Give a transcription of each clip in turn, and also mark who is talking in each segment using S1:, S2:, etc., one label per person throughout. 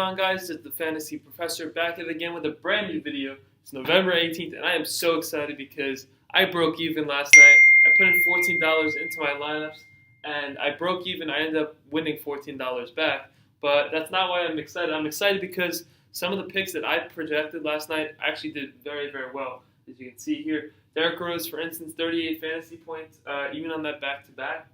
S1: on, guys? It's the Fantasy Professor back at it again with a brand new video. It's November 18th, and I am so excited because I broke even last night. I put in $14 into my lineups, and I broke even. I ended up winning $14 back, but that's not why I'm excited. I'm excited because some of the picks that I projected last night actually did very, very well. As you can see here, Derrick Rose, for instance, 38 fantasy points, even on that back-to-back.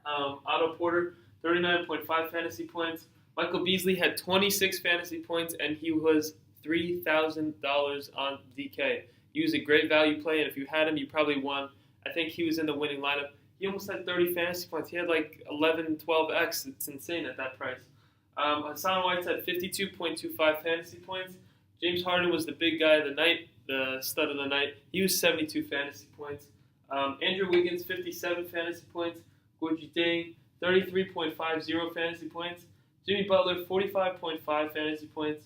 S1: Otto Porter, 39.5 fantasy points. Michael Beasley had 26 fantasy points, and he was $3,000 on DK. He was a great value play, and if you had him, you probably won. I think he was in the winning lineup. He almost had 30 fantasy points. He had like 11, 12x. It's insane at that price. Hassan Whiteside, 52.25 fantasy points. James Harden was the big guy of the night, the stud of the night. He was 72 fantasy points. Andrew Wiggins, 57 fantasy points. Rudy Gay, 33.50 fantasy points. Jimmy Butler, 45.5 fantasy points.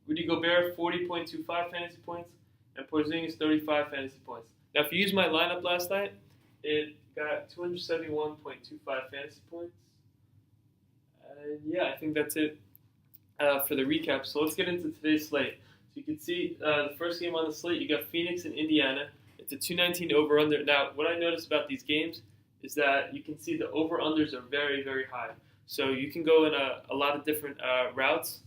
S1: Rudy Gobert, 40.25 fantasy points. And Porzingis, 35 fantasy points. Now, if you use my lineup last night, it got 271.25 fantasy points. And yeah, I think that's it for the recap. So let's get into today's slate. So you can see the first game on the slate, you got Phoenix and Indiana. It's a 219 over-under. Now, what I noticed about these games is that you can see the over-unders are very, very high. So you can go in a lot of different routes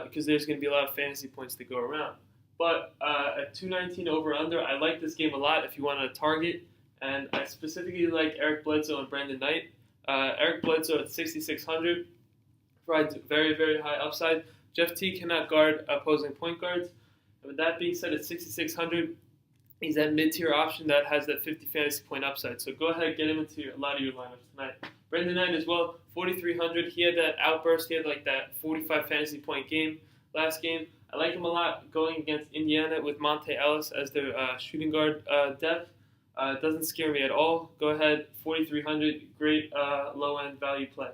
S1: because there's going to be a lot of fantasy points to go around. But at 219 over-under, I like this game a lot if you want to target. And I specifically like Eric Bledsoe and Brandon Knight. Eric Bledsoe at 6,600 provides very, very high upside. Jeff T cannot guard opposing point guards. And with that being said, at 6,600, he's that mid-tier option that has that 50 fantasy point upside. So go ahead and get him into a lot of your lineups tonight. Brandon Knight as well, 4,300. He had that outburst. He had like that 45 fantasy point game last game. I like him a lot going against Indiana with Monte Ellis as their shooting guard depth. It doesn't scare me at all. Go ahead, 4,300. Great low-end value play.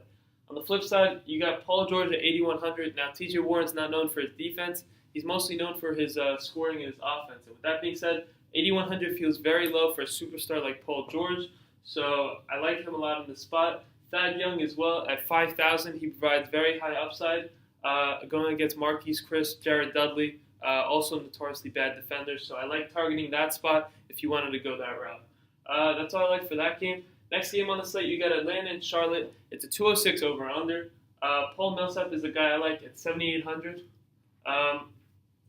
S1: On the flip side, you got Paul George at 8,100. Now, T.J. Warren's not known for his defense. He's mostly known for his scoring and his offense. And with that being said, 8,100 feels very low for a superstar like Paul George. So I like him a lot in this spot. Thad Young as well at 5,000. He provides very high upside going against Marquise Chris, Jared Dudley, also notoriously bad defenders. So I like targeting that spot if you wanted to go that route. That's all I like for that game. Next game on the slate, you got Atlanta and Charlotte. It's a 206 over-under. Paul Millsap is a guy I like at 7,800.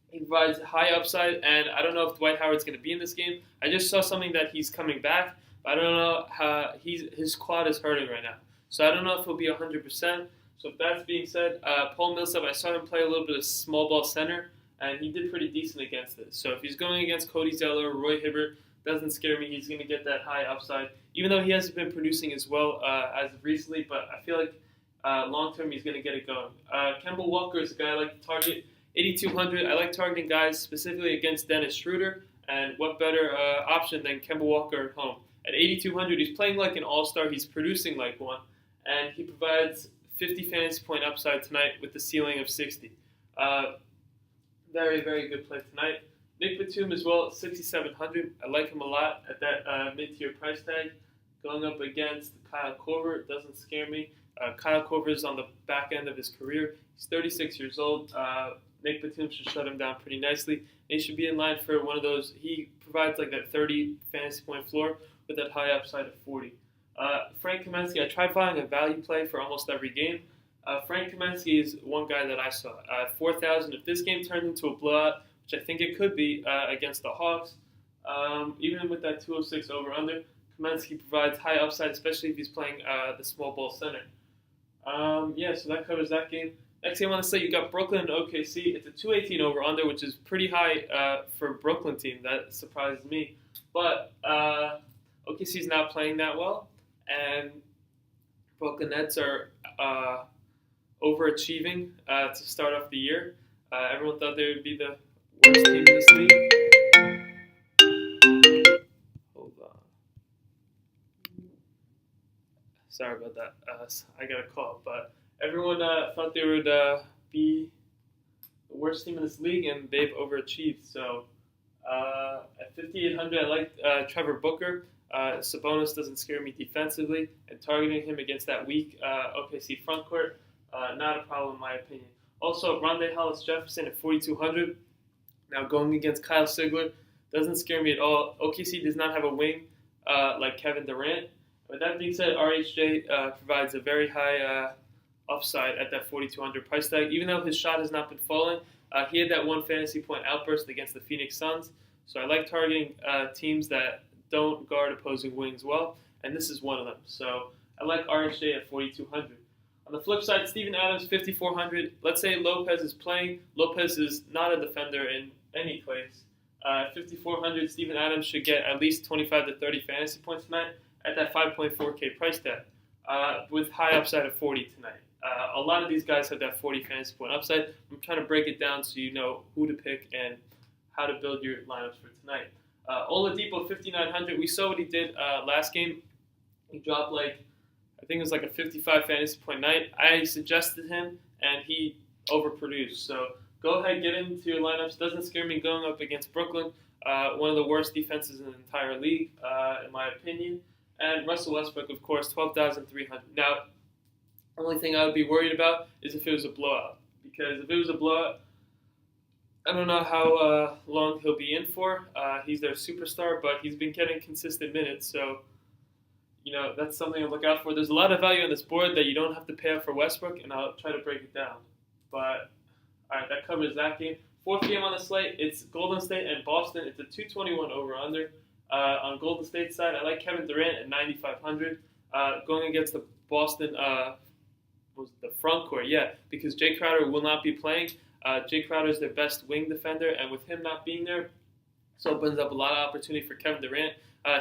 S1: He provides high upside, and I don't know if Dwight Howard's going to be in this game. I just saw something that he's coming back, but I don't know how his quad is hurting right now. So I don't know if he'll be 100%. So if that's being said, Paul Millsap, I saw him play a little bit of small ball center, and he did pretty decent against it. So if he's going against Cody Zeller or Roy Hibbert, doesn't scare me. He's going to get that high upside, even though he hasn't been producing as well as of recently. But I feel like long-term he's going to get it going. Kemba Walker is a guy I like to target. 8,200. I like targeting guys specifically against Dennis Schroeder, and what better option than Kemba Walker at home. At 8,200, he's playing like an all-star. He's producing like one, and he provides 50 fantasy point upside tonight with the ceiling of 60. Very, very good play tonight. Nick Batum as well at 6,700. I like him a lot at that mid-tier price tag. Going up against Kyle Korver doesn't scare me. Kyle Korver is on the back end of his career. He's 36 years old. Nick Batum should shut him down pretty nicely. He should be in line for one of those. He provides like that 30 fantasy point floor with that high upside of 40. Frank Kaminsky, I tried finding a value play for almost every game. Frank Kaminsky is one guy that I saw. 4,000. If this game turns into a blowout, which I think it could be against the Hawks, even with that 206 over-under, Kaminsky provides high upside, especially if he's playing the small ball center. So that covers that game. Next game on the slate, you got Brooklyn and OKC. It's a 218 over-under, which is pretty high for a Brooklyn team. That surprises me. But OKC's not playing that well, and Brooklyn Nets are overachieving to start off the year. Everyone thought they would be the worst team in this league. Hold on. Sorry about that. I got a call, but everyone thought they would be the worst team in this league, and they've overachieved. So at 5,800, I like Trevor Booker. Sabonis doesn't scare me defensively, and targeting him against that weak OKC front court, not a problem in my opinion. Also, Rondé Hollis-Jefferson at 4,200. Now going against Kyle Sigler doesn't scare me at all. OKC does not have a wing like Kevin Durant. With that being said, RHJ provides a very high upside at that 4,200 price tag. Even though his shot has not been falling, he had that one fantasy point outburst against the Phoenix Suns. So I like targeting teams that don't guard opposing wings well, and this is one of them. So I like RHJ at 4,200. On the flip side, Steven Adams, 5,400. Let's say Lopez is playing. Lopez is not a defender in any place. 5,400, Steven Adams should get at least 25 to 30 fantasy points tonight at that 5.4K price tag with high upside of 40 tonight. A lot of these guys have that 40 fantasy point upside. I'm trying to break it down so you know who to pick and how to build your lineups for tonight. Oladipo, 5,900. We saw what he did last game. He dropped I think it was like a 55 fantasy point night. I suggested him, and he overproduced. So go ahead, get into your lineups. Doesn't scare me going up against Brooklyn, one of the worst defenses in the entire league, in my opinion. And Russell Westbrook, of course, 12,300. Now, the only thing I would be worried about is if it was a blowout. Because if it was a blowout, I don't know how long he'll be in for. He's their superstar, but he's been getting consistent minutes, so that's something to look out for. There's a lot of value on this board that you don't have to pay up for Westbrook, and I'll try to break it down. But, all right, that covers that game. Fourth game on the slate, it's Golden State and Boston. It's a 221 over-under. On Golden State's side, I like Kevin Durant at 9,500. Going against the Boston was the front court, because Jay Crowder will not be playing. Jay Crowder is their best wing defender, and with him not being there, this opens up a lot of opportunity for Kevin Durant.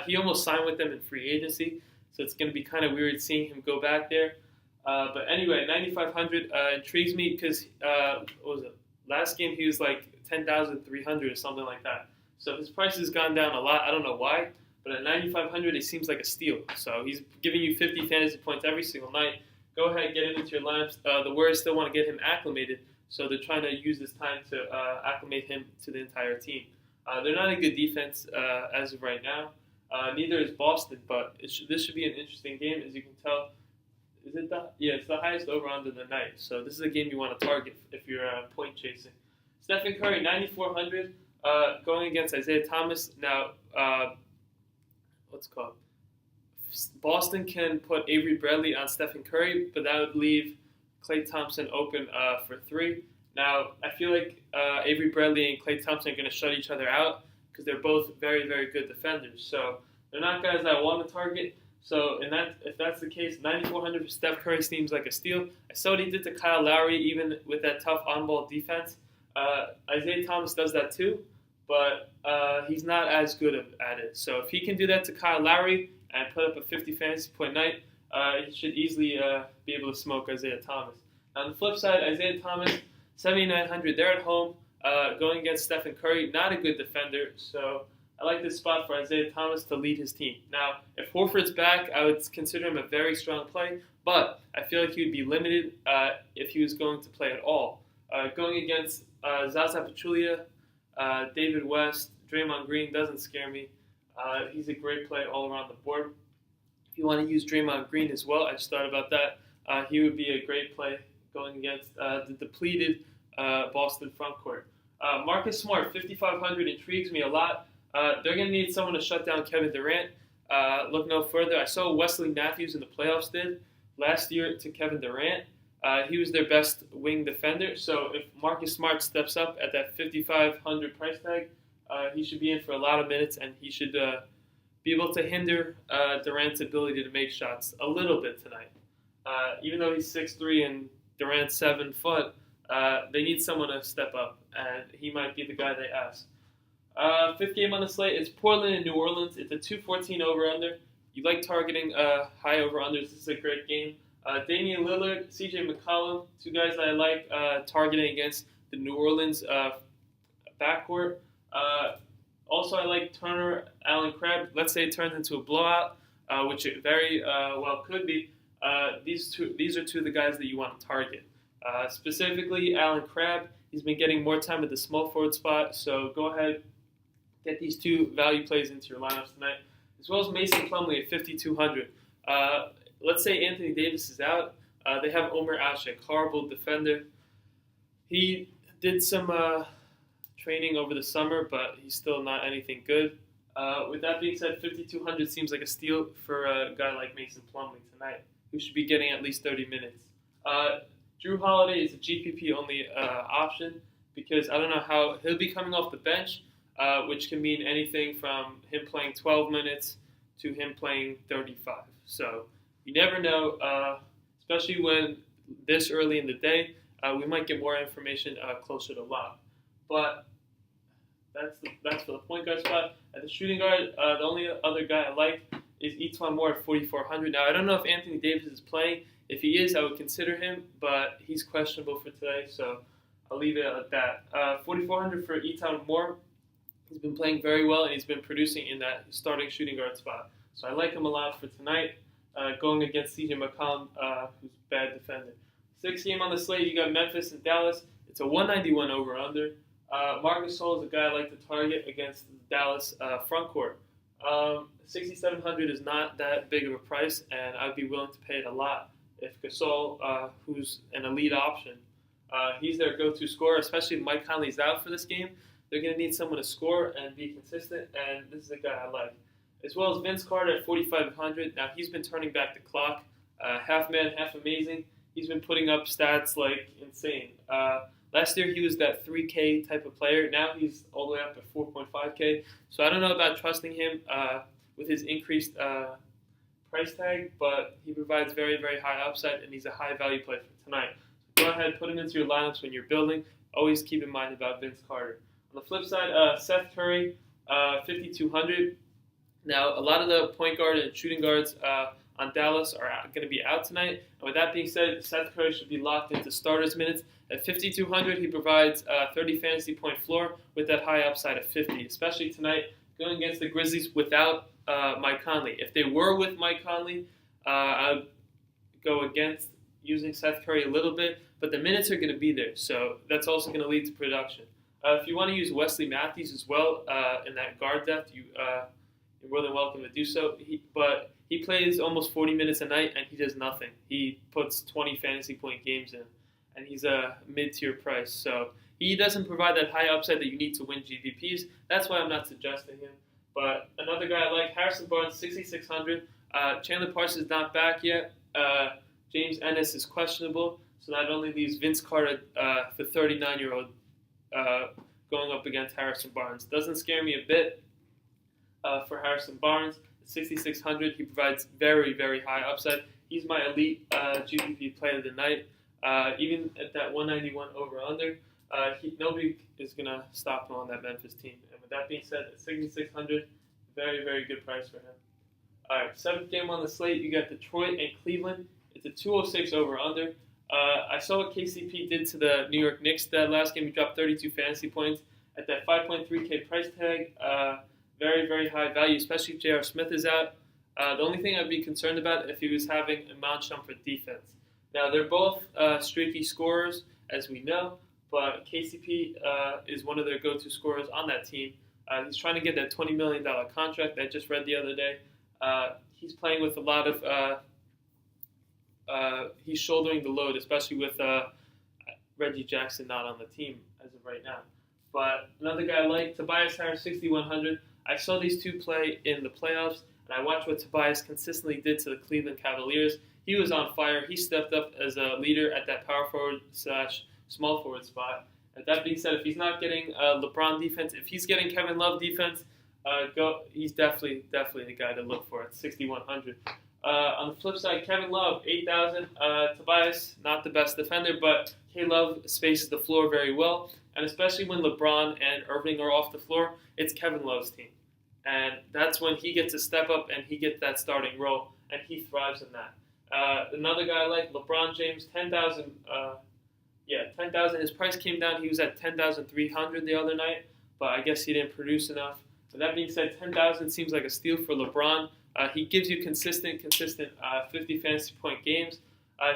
S1: He almost signed with them in free agency, so it's going to be kind of weird seeing him go back there. But anyway, 9,500 intrigues me because, what was it? Last game he was like 10,300 or something like that. So his price has gone down a lot. I don't know why, but at 9,500 he seems like a steal. So he's giving you 50 fantasy points every single night. Go ahead and get him into your lineups. The Warriors still want to get him acclimated, so they're trying to use this time to acclimate him to the entire team. They're not a good defense as of right now. Neither is Boston, but this should be an interesting game, as you can tell. Is it it's the highest over-under of the night. So this is a game you want to target if you're point chasing. Stephen Curry, 9,400, going against Isaiah Thomas. Now, Boston can put Avery Bradley on Stephen Curry, but that would leave Klay Thompson open for three. Now, I feel like Avery Bradley and Klay Thompson are going to shut each other out because they're both very, very good defenders. So they're not guys I want to target. So if that's the case, 9,400 for Steph Curry seems like a steal. I saw what he did to Kyle Lowry, even with that tough on-ball defense. Isaiah Thomas does that too, but he's not as good at it. So if he can do that to Kyle Lowry and put up a 50 fantasy point night, he should easily be able to smoke Isaiah Thomas. On the flip side, Isaiah Thomas, 7,900. They're at home going against Stephen Curry. Not a good defender, so I like this spot for Isaiah Thomas to lead his team. Now, if Horford's back, I would consider him a very strong play, but I feel like he would be limited if he was going to play at all. Going against Zaza Pachulia, David West, Draymond Green doesn't scare me. He's a great play all around the board. If you want to use Draymond Green as well, I just thought about that. He would be a great play going against the depleted Boston frontcourt. Marcus Smart, 5,500, intrigues me a lot. They're going to need someone to shut down Kevin Durant. Look no further. I saw Wesley Matthews in the playoffs did last year to Kevin Durant. He was their best wing defender. So if Marcus Smart steps up at that 5,500 price tag, he should be in for a lot of minutes, and he should be able to hinder Durant's ability to make shots a little bit tonight. Even though he's 6'3" and Durant's 7 foot, they need someone to step up, and he might be the guy they ask. Fifth game on the slate is Portland and New Orleans. It's a 214 over-under. You like targeting high over-unders. This is a great game. Damian Lillard, CJ McCollum, two guys that I like targeting against the New Orleans backcourt. Also, I like Turner, Allen Crabbe. Let's say it turns into a blowout, which it very well could be. These are two of the guys that you want to target. Specifically, Allen Crabbe. He's been getting more time at the small forward spot, so go ahead, get these two value plays into your lineups tonight, as well as Mason Plumlee at 5,200. Let's say Anthony Davis is out. They have Omer Ashik, horrible defender. He did some training over the summer, but he's still not anything good. With that being said, 5,200 seems like a steal for a guy like Mason Plumlee tonight, who should be getting at least 30 minutes. Drew Holiday is a GPP only option because I don't know how he'll be coming off the bench, which can mean anything from him playing 12 minutes to him playing 35. So you never know, especially when this early in the day. We might get more information closer to lock. But that's for the point guard spot. At the shooting guard, the only other guy I like is Etuan Moore at 4,400. Now, I don't know if Anthony Davis is playing. If he is, I would consider him, but he's questionable for today, so I'll leave it at that. 4,400 for Etuan Moore. He's been playing very well, and he's been producing in that starting shooting guard spot. So I like him a lot for tonight, going against CJ McCollum, who's a bad defender. 6th game on the slate, you got Memphis and Dallas. It's a 191 over-under. Pau Gasol is a guy I like to target against the Dallas front court. 6,700 is not that big of a price, and I'd be willing to pay it a lot if Gasol, who's an elite option, he's their go-to scorer, especially if Mike Conley's out for this game. They're going to need someone to score and be consistent, and this is a guy I like. As well as Vince Carter at 4,500. Now, he's been turning back the clock. Half man, half amazing. He's been putting up stats like insane. Last year, he was that 3K type of player. Now he's all the way up at 4.5K. So I don't know about trusting him with his increased price tag, but he provides very, very high upside, and he's a high-value play for tonight. So go ahead, put him into your lineups when you're building. Always keep in mind about Vince Carter. On the flip side, Seth Curry, 5,200. Now, a lot of the point guard and shooting guards on Dallas are going to be out tonight. And with that being said, Seth Curry should be locked into starters minutes. At 5,200, he provides 30 fantasy point floor with that high upside of 50, especially tonight going against the Grizzlies without Mike Conley. If they were with Mike Conley, I'd go against using Seth Curry a little bit, but the minutes are going to be there, so that's also going to lead to production. If you want to use Wesley Matthews as well in that guard depth, you're more than welcome to do so. But he plays almost 40 minutes a night, and he does nothing. He puts 20 fantasy point games in, and he's a mid-tier price. So he doesn't provide that high upside that you need to win GPPs. That's why I'm not suggesting him. But another guy I like, Harrison Barnes, 6,600. Chandler Parsons is not back yet. James Ennis is questionable, so that only leaves Vince Carter, the 39-year-old, going up against Harrison Barnes. Doesn't scare me a bit for Harrison Barnes. At 6,600, he provides very, very high upside. He's my elite GPP player of the night. Even at that 191 over-under, nobody is going to stop him on that Memphis team. And with that being said, at 6,600, very, very good price for him. All right, 7th game on the slate, you got Detroit and Cleveland. It's a 206 over-under. I saw what KCP did to the New York Knicks that last game. He dropped 32 fantasy points at that 5.3K price tag. Very, very high value, especially if J.R. Smith is out. The only thing I'd be concerned about if he was having a Mount Shumpert defense. Now, they're both streaky scorers, as we know, but KCP is one of their go-to scorers on that team. He's trying to get that $20 million contract that I just read the other day. He's playing with a lot of he's shouldering the load, especially with Reggie Jackson not on the team as of right now. But another guy I like, Tobias Harris, 6,100. I saw these two play in the playoffs, and I watched what Tobias consistently did to the Cleveland Cavaliers. He was on fire. He stepped up as a leader at that power forward / small forward spot. And that being said, if he's not getting LeBron defense, if he's getting Kevin Love defense, he's definitely the guy to look for at 6,100. On the flip side, Kevin Love, 8,000. Tobias, not the best defender, but K-Love spaces the floor very well. And especially when LeBron and Irving are off the floor, it's Kevin Love's team. And that's when he gets to step up and he gets that starting role, and he thrives in that. Another guy I like, LeBron James, 10,000. 10,000. His price came down. He was at 10,300 the other night, but I guess he didn't produce enough. But that being said, 10,000 seems like a steal for LeBron. He gives you consistent 50 fantasy point games.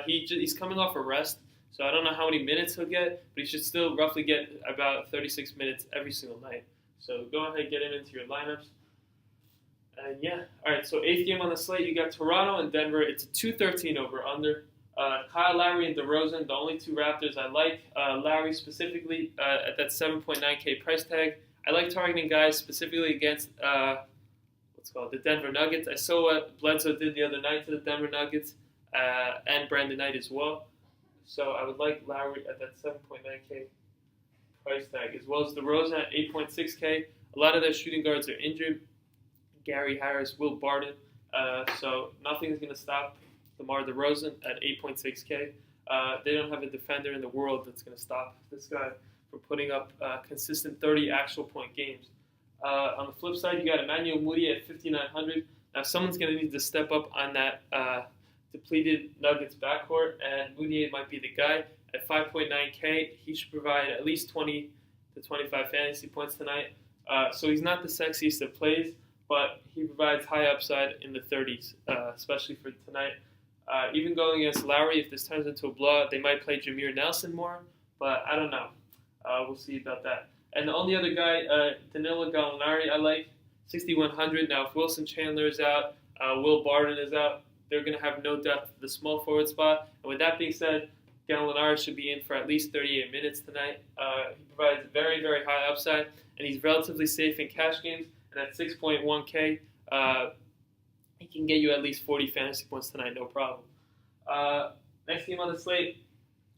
S1: He's coming off a rest, so I don't know how many minutes he'll get, but he should still roughly get about 36 minutes every single night. So go ahead and get him into your lineups. And all right, so 8th game on the slate, you got Toronto and Denver. It's a 213 over-under. Kyle Lowry and DeRozan, the only two Raptors I like. Lowry specifically at that 7.9K price tag. I like targeting guys specifically against the Denver Nuggets. I saw what Bledsoe did the other night to the Denver Nuggets and Brandon Knight as well. So I would like Lowry at that 7.9K price tag, as well as DeRozan at 8.6K. A lot of their shooting guards are injured. Gary Harris, Will Barton. So nothing is going to stop DeMar DeRozan at 8.6K. They don't have a defender in the world that's going to stop this guy from putting up consistent 30 actual point games. On the flip side, you got Emmanuel Mudiay at 5,900. Now, someone's going to need to step up on that depleted Nuggets backcourt, and Mudiay might be the guy. At 5.9K, he should provide at least 20 to 25 fantasy points tonight. So he's not the sexiest of plays, but he provides high upside in the 30s, especially for tonight. Even going against Lowry, if this turns into a blowout, they might play Jameer Nelson more, but I don't know. We'll see about that. And the only other guy, Danilo Gallinari, I like, 6,100. Now, if Wilson Chandler is out, Will Barton is out, they're going to have no depth at the small forward spot. And with that being said, Gallinari should be in for at least 38 minutes tonight. He provides very, very high upside, and he's relatively safe in cash games. And at 6.1K, he can get you at least 40 fantasy points tonight, no problem. Next game on the slate,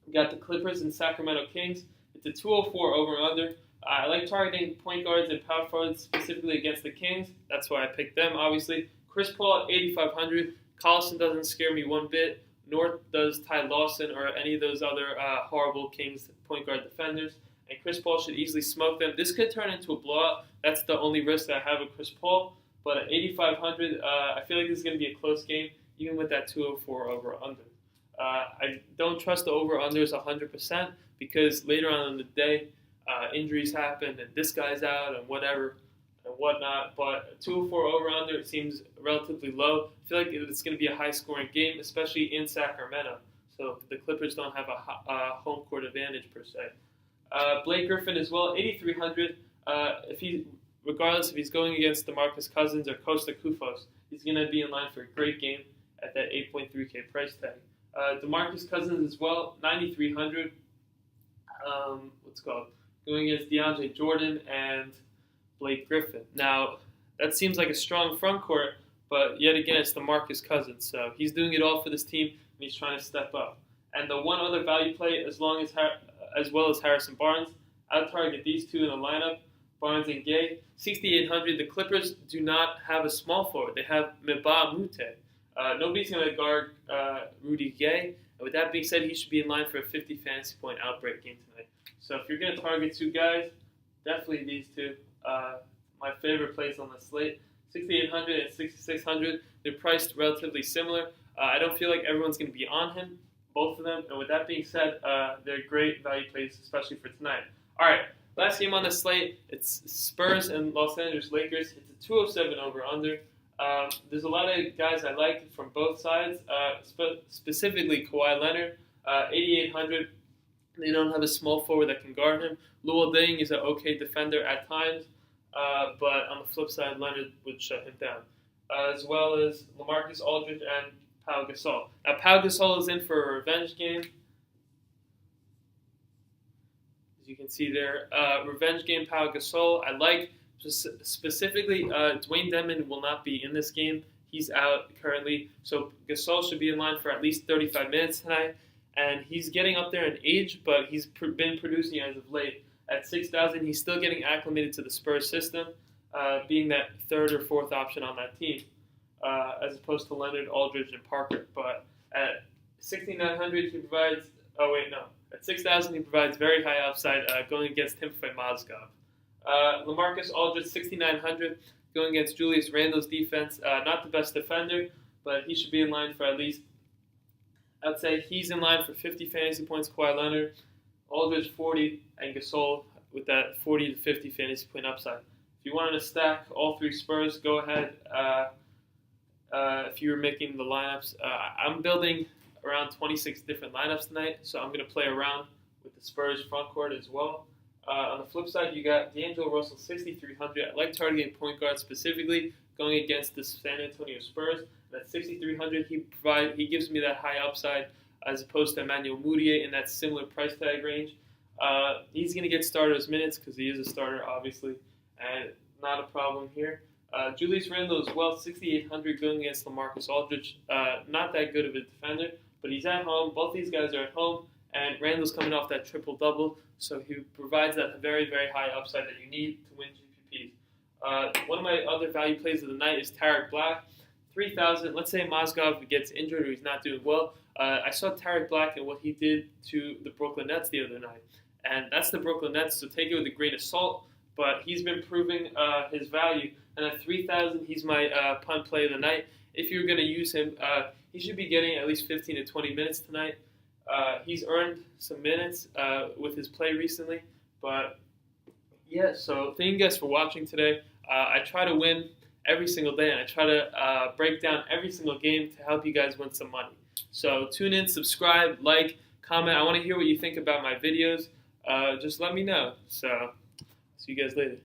S1: we got the Clippers and Sacramento Kings. It's a 204 over-under. I like targeting point guards and power forwards specifically against the Kings. That's why I picked them, obviously. Chris Paul at 8,500. Collison doesn't scare me one bit, nor does Ty Lawson or any of those other horrible Kings point guard defenders. And Chris Paul should easily smoke them. This could turn into a blowout. That's the only risk that I have with Chris Paul. But at 8,500, I feel like this is going to be a close game, even with that 204 over-under. I don't trust the over-unders 100% because later on in the day, injuries happen and this guy's out and whatever and whatnot. But 204 over-under, it seems relatively low. I feel like it's going to be a high-scoring game, especially in Sacramento. So the Clippers don't have a home court advantage per se. Blake Griffin as well, 8,300. Regardless if he's going against DeMarcus Cousins or Costa Koufos, he's going to be in line for a great game at that 8.3K price tag. DeMarcus Cousins as well, 9,300. Going against DeAndre Jordan and Blake Griffin. Now, that seems like a strong front court, but yet again, it's DeMarcus Cousins. So he's doing it all for this team, and he's trying to step up. And the one other value play, as well as Harrison Barnes, I'll target these two in the lineup, Barnes and Gay. 6,800. The Clippers do not have a small forward. They have Mbah Moute. Nobody's going to guard Rudy Gay. And with that being said, he should be in line for a 50 fantasy point outbreak game tonight. So if you're going to target two guys, definitely these two. My favorite plays on the slate, 6,800 and 6,600. They're priced relatively similar. I don't feel like everyone's going to be on him, both of them. And with that being said, they're great value plays, especially for tonight. All right, last game on the slate, it's Spurs and Los Angeles Lakers. It's a 207 over-under. There's a lot of guys I like from both sides, specifically Kawhi Leonard, 8,800. They don't have a small forward that can guard him. Luol Deng is an okay defender at times, but on the flip side, Leonard would shut him down, as well as LaMarcus Aldridge and Pau Gasol. Now, Pau Gasol is in for a revenge game. As you can see there, revenge game Pau Gasol. I like specifically Dwayne Dedmon will not be in this game. He's out currently, so Gasol should be in line for at least 35 minutes tonight. And he's getting up there in age, but he's been producing as of late. At 6,000, he's still getting acclimated to the Spurs system, being that third or fourth option on that team, as opposed to Leonard, Aldridge, and Parker. But at 6,900, he provides. At 6,000, he provides very high upside going against Timofey Mozgov. LaMarcus Aldridge, 6,900, going against Julius Randle's defense. Not the best defender, but he should be in line for at least. I'd say he's in line for 50 fantasy points, Kawhi Leonard, Aldridge 40, and Gasol with that 40 to 50 fantasy point upside. If you wanted to stack all three Spurs, go ahead. If you were making the lineups, I'm building around 26 different lineups tonight, so I'm going to play around with the Spurs front court as well. On the flip side, you got D'Angelo Russell, 6,300. I like targeting point guard specifically, going against the San Antonio Spurs. At 6,300, he gives me that high upside as opposed to Emmanuel Mudiay in that similar price tag range. He's going to get starters minutes because he is a starter, obviously, and not a problem here. Julius Randle as well, 6,800 going against LaMarcus Aldridge. Not that good of a defender, but he's at home. Both these guys are at home, and Randle's coming off that triple-double, so he provides that very, very high upside that you need to win GPPs. One of my other value plays of the night is Tarek Black, 3,000. Let's say Mozgov gets injured or he's not doing well. I saw Tarek Black and what he did to the Brooklyn Nets the other night, and that's the Brooklyn Nets, so take it with a grain of salt, but he's been proving his value, and at 3,000, he's my punt play of the night. If you're going to use him, he should be getting at least 15 to 20 minutes tonight. He's earned some minutes with his play recently, but yeah, so thank you guys for watching today. I try to win every single day, and I try to break down every single game to help you guys win some money. So tune in, subscribe, like, comment. I want to hear what you think about my videos. Just let me know. So see you guys later.